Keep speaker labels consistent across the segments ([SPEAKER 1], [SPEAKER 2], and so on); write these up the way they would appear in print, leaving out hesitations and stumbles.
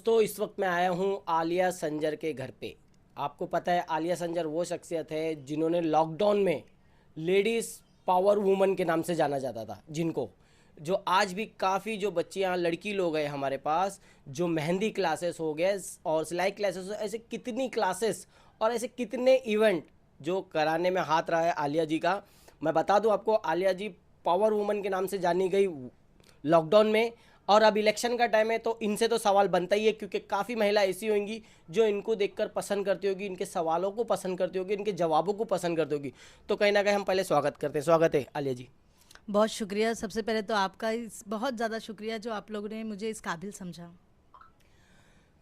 [SPEAKER 1] दोस्तों, इस वक्त मैं आया हूँ आलिया संजर के घर पे। आपको पता है आलिया संजर वो शख्सियत है जिन्होंने लॉकडाउन में लेडीज़ पावर वुमन के नाम से जाना जाता था, जिनको जो आज भी काफ़ी जो बच्चियाँ लड़की लोग हैं हमारे पास, जो मेहंदी क्लासेस हो गए और सिलाई क्लासेस, ऐसे कितनी क्लासेस और ऐसे कितने इवेंट जो कराने में हाथ रहा है आलिया जी का। मैं बता दूं आपको, आलिया जी पावर वुमन के नाम से जानी गई लॉकडाउन में। और अब इलेक्शन का टाइम है तो इनसे तो सवाल बनता ही है, क्योंकि काफ़ी महिला ऐसी होंगी जो इनको देखकर पसंद करती होगी, इनके सवालों को पसंद करती होगी, इनके जवाबों को पसंद करती होगी। तो कहीं ना कहीं हम पहले स्वागत करते हैं। स्वागत है आलिया जी।
[SPEAKER 2] बहुत शुक्रिया। सबसे पहले तो आपका बहुत ज़्यादा शुक्रिया जो आप लोगों ने मुझे इस काबिल समझा।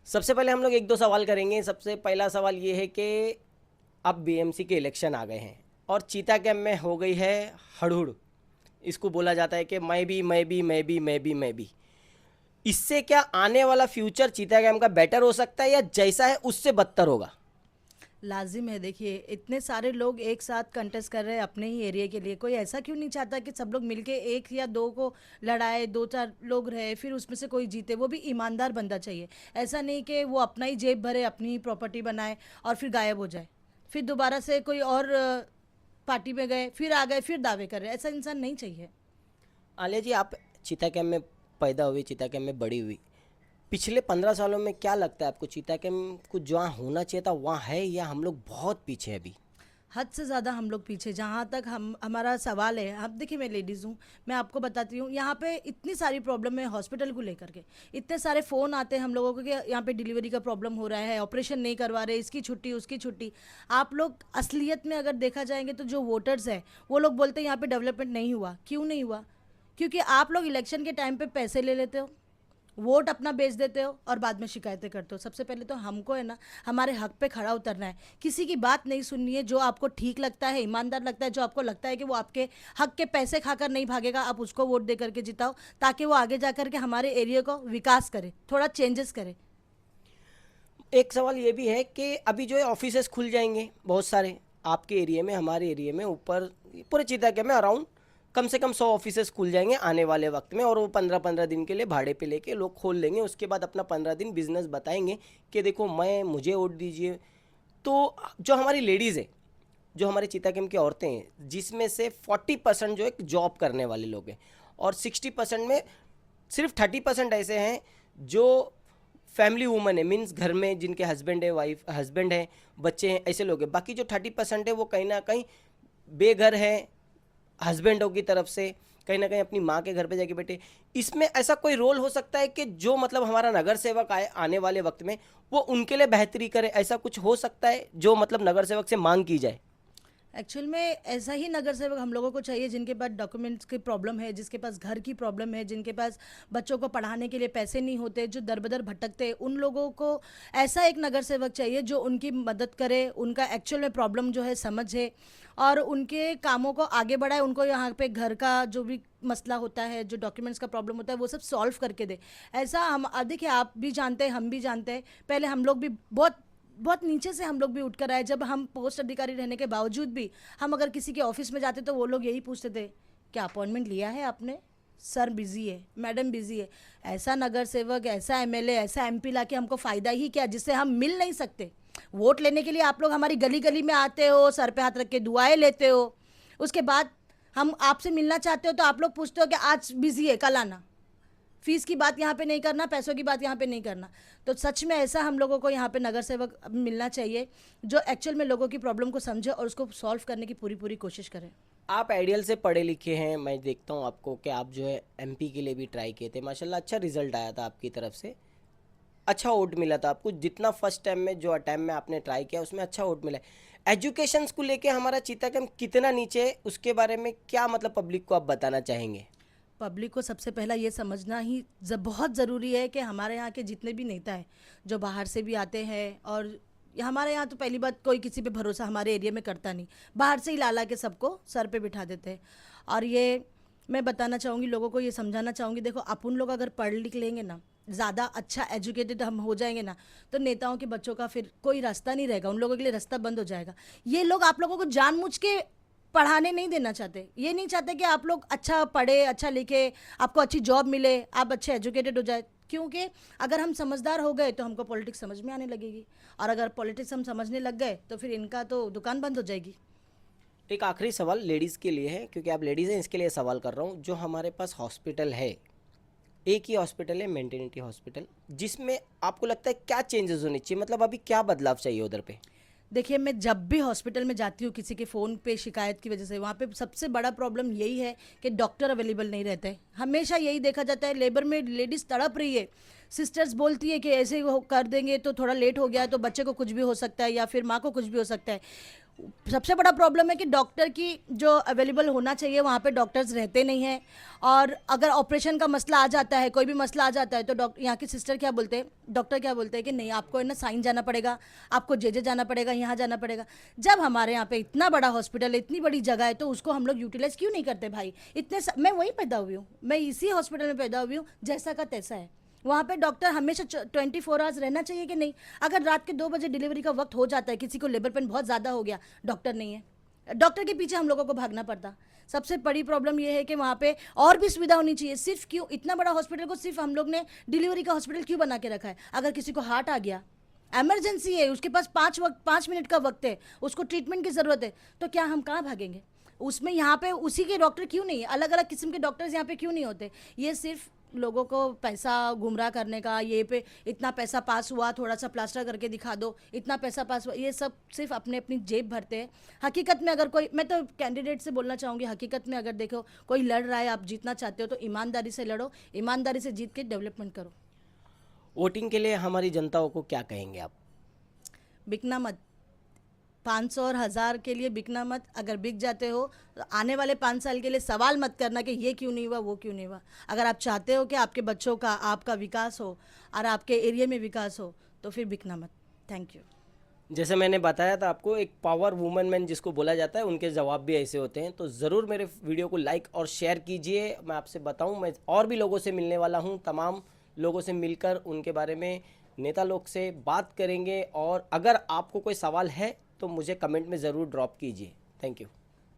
[SPEAKER 1] सबसे पहले हम लोग एक दो सवाल करेंगे। सबसे पहला सवाल ये है कि अब बीएमसी के इलेक्शन आ गए हैं और चीता कैंप में हो गई है हड़हुड़। इसको बोला जाता है कि मैं भी। इससे क्या आने वाला फ्यूचर चीता कैंप का बेटर हो सकता है या जैसा है उससे बदतर होगा?
[SPEAKER 2] लाजिम है, देखिए इतने सारे लोग एक साथ कंटेस्ट कर रहे हैं अपने ही एरिया के लिए। कोई ऐसा क्यों नहीं चाहता कि सब लोग मिलके एक या दो को लड़ाए, दो चार लोग रहे, फिर उसमें से कोई जीते। वो भी ईमानदार बंदा चाहिए। ऐसा नहीं कि वो अपना ही जेब भरे, अपनी ही प्रॉपर्टी बनाए और फिर गायब हो जाए, फिर दोबारा से कोई और पार्टी में गए, फिर आ गए, फिर दावे कर रहे। ऐसा इंसान नहीं चाहिए।
[SPEAKER 1] आलिया जी, आप चीता कैंप में पैदा हुई, चीता कैंप में बड़ी हुई। पिछले 15 सालों में क्या लगता है आपको, चीता कैंप को जहाँ होना चाहिए था वहाँ है या हम लोग बहुत पीछे हैं अभी?
[SPEAKER 2] हद से ज़्यादा हम लोग पीछे। जहाँ तक हम हमारा सवाल है, अब देखिए मैं लेडीज़ हूँ, मैं आपको बताती हूँ, यहाँ पे इतनी सारी प्रॉब्लम है हॉस्पिटल को लेकर के। इतने सारे फ़ोन आते हैं हम लोगों को कि यहाँ पे डिलीवरी का प्रॉब्लम हो रहा है, ऑपरेशन नहीं करवा रहे, इसकी छुट्टी उसकी छुट्टी। आप लोग असलियत में अगर देखा जाएंगे तो जो वोटर्स है वो लोग बोलते हैं यहाँ पे डेवलपमेंट नहीं हुआ। क्यों नहीं हुआ? क्योंकि आप लोग इलेक्शन के टाइम पे पैसे ले लेते हो, वोट अपना बेच देते हो और बाद में शिकायतें करते हो। सबसे पहले तो हमको है ना, हमारे हक पे खड़ा उतरना है। किसी की बात नहीं सुननी है। जो आपको ठीक लगता है, ईमानदार लगता है, जो आपको लगता है कि वो आपके हक के पैसे खाकर नहीं भागेगा, आप उसको वोट दे करके जिताओ, ताकि वो आगे जा करके हमारे एरिया को विकास करे, थोड़ा चेंजेस करे।
[SPEAKER 1] एक सवाल ये भी है कि अभी जो है ऑफिसेस खुल जाएंगे बहुत सारे आपके एरिया में, हमारे एरिया में, ऊपर पूरे चीता कैंप में अराउंड कम से कम 100 ऑफिसेस खुल जाएंगे आने वाले वक्त में। और वो 15-15 दिन के लिए भाड़े पे लेके लोग खोल लेंगे। उसके बाद अपना 15 दिन बिजनेस बताएंगे कि देखो मैं, मुझे वोट दीजिए। तो जो हमारी लेडीज़ है, जो हमारे चीता कैंप की औरतें हैं, जिसमें से 40% जो एक जॉब करने वाले लोग हैं और 60% में सिर्फ 30% ऐसे हैं जो फैमिली वूमन है, मीन्स घर में जिनके हस्बैंड है, वाइफ हस्बैंड है, बच्चे हैं, ऐसे लोग हैं। बाकी जो 30% है वो कहीं ना कहीं बेघर है हस्बैंडों की तरफ से, कहीं ना कहीं अपनी माँ के घर पे जाके बैठे। इसमें ऐसा कोई रोल हो सकता है कि जो मतलब हमारा नगर सेवक आए आने वाले वक्त में वो उनके लिए बेहतरी करे? ऐसा कुछ हो सकता है जो मतलब नगर सेवक से मांग की जाए?
[SPEAKER 2] एक्चुअल में ऐसा ही नगर सेवक हम लोगों को चाहिए जिनके पास डॉक्यूमेंट्स की प्रॉब्लम है, जिसके पास घर की प्रॉब्लम है, जिनके पास बच्चों को पढ़ाने के लिए पैसे नहीं होते, जो दर बदर भटकते हैं। उन लोगों को ऐसा एक नगर सेवक चाहिए जो उनकी मदद करे, उनका एक्चुअल में प्रॉब्लम जो है समझे और उनके कामों को आगे बढ़ाए। उनको यहाँ पे घर का जो भी मसला होता है, जो डॉक्यूमेंट्स का प्रॉब्लम होता है, वो सब सॉल्व करके दे। ऐसा हम देखिए, आप भी जानते हैं, हम भी जानते हैं, पहले हम लोग भी बहुत बहुत नीचे से हम लोग भी उठकर आए। जब हम पोस्ट अधिकारी रहने के बावजूद भी हम अगर किसी के ऑफिस में जाते तो वो लोग यही पूछते थे, क्या अपॉइंटमेंट लिया है आपने? सर बिजी है, मैडम बिजी है। ऐसा नगर सेवक, ऐसा एमएलए, ऐसा एमपी लाके हमको फ़ायदा ही क्या, जिससे हम मिल नहीं सकते? वोट लेने के लिए आप लोग हमारी गली गली में आते हो, सर पे हाथ रख के दुआएं लेते हो, उसके बाद हम आपसे मिलना चाहते हो तो आप लोग पूछते हो कि आज बिजी है, कल आना। फीस की बात यहाँ पे नहीं करना, पैसों की बात यहाँ पे नहीं करना। तो सच में ऐसा हम लोगों को यहाँ पे नगर सेवक मिलना चाहिए जो एक्चुअल में लोगों की प्रॉब्लम को समझे और उसको सॉल्व करने की पूरी पूरी कोशिश करे।
[SPEAKER 1] आप आइडियल से पढ़े लिखे हैं, मैं देखता हूँ आपको कि आप जो है एमपी के लिए भी ट्राई किए थे, माशाल्लाह अच्छा रिजल्ट आया था आपकी तरफ से, अच्छा वोट मिला था आपको। जितना फर्स्ट टाइम में जो अटैम्प्ट में आपने ट्राई किया उसमें अच्छा वोट मिला है। एजुकेशंस को लेके हमारा चीता कैंप कितना नीचे है, उसके बारे में क्या मतलब पब्लिक को आप बताना चाहेंगे?
[SPEAKER 2] पब्लिक को सबसे पहला ये समझना ही बहुत ज़रूरी है कि हमारे यहाँ के जितने भी नेता हैं जो बाहर से भी आते हैं, और हमारे यहाँ तो पहली बात, कोई किसी पे भरोसा हमारे एरिया में करता नहीं। बाहर से ही ला ला के सबको सर पे बिठा देते हैं। और ये मैं बताना चाहूँगी लोगों को, ये समझाना चाहूँगी, देखो अपन लोग अगर पढ़ लिख लेंगे ना, ज़्यादा अच्छा एजुकेटेड हम हो जाएंगे ना, तो नेताओं के बच्चों का फिर कोई रास्ता नहीं रहेगा, उन लोगों के लिए रास्ता बंद हो जाएगा। ये लोग आप लोगों को जानबूझ के पढ़ाने नहीं देना चाहते। ये नहीं चाहते कि आप लोग अच्छा पढ़े, अच्छा लिखे, आपको अच्छी जॉब मिले, आप अच्छे एजुकेटेड हो जाए। क्योंकि अगर हम समझदार हो गए तो हमको पॉलिटिक्स समझ में आने लगेगी, और अगर पॉलिटिक्स हम समझने लग गए तो फिर इनका तो दुकान बंद हो जाएगी।
[SPEAKER 1] एक आखिरी सवाल लेडीज़ के लिए है, क्योंकि आप लेडीज़ हैं इसके लिए सवाल कर रहा हूँ। जो हमारे पास हॉस्पिटल है, एक ही हॉस्पिटल है मेंटेनिटी हॉस्पिटल, जिसमें आपको लगता है क्या चेंजेस होने चाहिए, मतलब अभी क्या बदलाव चाहिए उधर पे?
[SPEAKER 2] देखिए, मैं जब भी हॉस्पिटल में जाती हूँ किसी के फ़ोन पे शिकायत की वजह से, वहाँ पे सबसे बड़ा प्रॉब्लम यही है कि डॉक्टर अवेलेबल नहीं रहते। हमेशा यही देखा जाता है, लेबर में लेडीज़ तड़प रही है, सिस्टर्स बोलती है कि ऐसे कर देंगे तो थोड़ा लेट हो गया तो बच्चे को कुछ भी हो सकता है या फिर माँ को कुछ भी हो सकता है। सबसे बड़ा प्रॉब्लम है कि डॉक्टर की जो अवेलेबल होना चाहिए वहाँ पे डॉक्टर्स रहते नहीं हैं, और अगर ऑपरेशन का मसला आ जाता है, कोई भी मसला आ जाता है, तो डॉक्टर, यहाँ की सिस्टर क्या बोलते हैं, डॉक्टर क्या बोलते हैं कि नहीं, आपको है ना साइन जाना पड़ेगा, आपको जे जाना पड़ेगा, यहाँ जाना पड़ेगा। जब हमारे यहाँ पे इतना बड़ा हॉस्पिटल है, इतनी बड़ी जगह है, तो उसको हम लोग यूटिलाइज क्यों नहीं करते भाई? मैं वहीं पैदा हुई हूँ, मैं इसी हॉस्पिटल में पैदा हुई हूँ, जैसा का तैसा है। वहाँ पे डॉक्टर हमेशा 24 आवर्स रहना चाहिए कि नहीं? अगर रात के 2 बजे डिलीवरी का वक्त हो जाता है, किसी को लेबर पेन बहुत ज़्यादा हो गया, डॉक्टर नहीं है, डॉक्टर के पीछे हम लोगों को भागना पड़ता। सबसे बड़ी प्रॉब्लम यह है कि वहाँ पे और भी सुविधा होनी चाहिए। सिर्फ क्यों इतना बड़ा हॉस्पिटल को सिर्फ हम लोग ने डिलीवरी का हॉस्पिटल क्यों बना के रखा है? अगर किसी को हार्ट आ गया, एमरजेंसी है, उसके पास 5 मिनट का वक्त है, उसको ट्रीटमेंट की ज़रूरत है, तो क्या हम कहाँ भागेंगे? उसमें यहाँ पे उसी के डॉक्टर क्यों नहीं है? अलग अलग किस्म के डॉक्टर्स यहाँ पे क्यों नहीं होते? ये सिर्फ लोगों को पैसा गुमराह करने का, ये पे इतना पैसा पास हुआ, थोड़ा सा प्लास्टर करके दिखा दो, इतना पैसा पास हुआ, ये सब सिर्फ अपने अपनी जेब भरते हैं। हकीकत में अगर कोई, मैं तो कैंडिडेट से बोलना चाहूँगी, हकीकत में अगर देखो कोई लड़ रहा है, आप जीतना चाहते हो तो ईमानदारी से लड़ो, ईमानदारी से जीत के डेवलपमेंट करो।
[SPEAKER 1] वोटिंग के लिए हमारी जनताओं को क्या कहेंगे आप?
[SPEAKER 2] बिकना मत, 500 और 1000 के लिए बिकना मत। अगर बिक जाते हो तो आने वाले 5 साल के लिए सवाल मत करना कि ये क्यों नहीं हुआ, वो क्यों नहीं हुआ। अगर आप चाहते हो कि आपके बच्चों का, आपका विकास हो और आपके एरिया में विकास हो, तो फिर बिकना मत। Thank you.
[SPEAKER 1] जैसे मैंने बताया था आपको, एक पावर वुमन मैन जिसको बोला जाता है, उनके जवाब भी ऐसे होते हैं। तो ज़रूर मेरे वीडियो को लाइक और शेयर कीजिए। मैं आपसे बताऊं, मैं और भी लोगों से मिलने वाला हूं, तमाम लोगों से मिलकर उनके बारे में, नेता लोग से बात करेंगे। और अगर आपको कोई सवाल है तो मुझे कमेंट में ज़रूर ड्रॉप कीजिए। Thank you.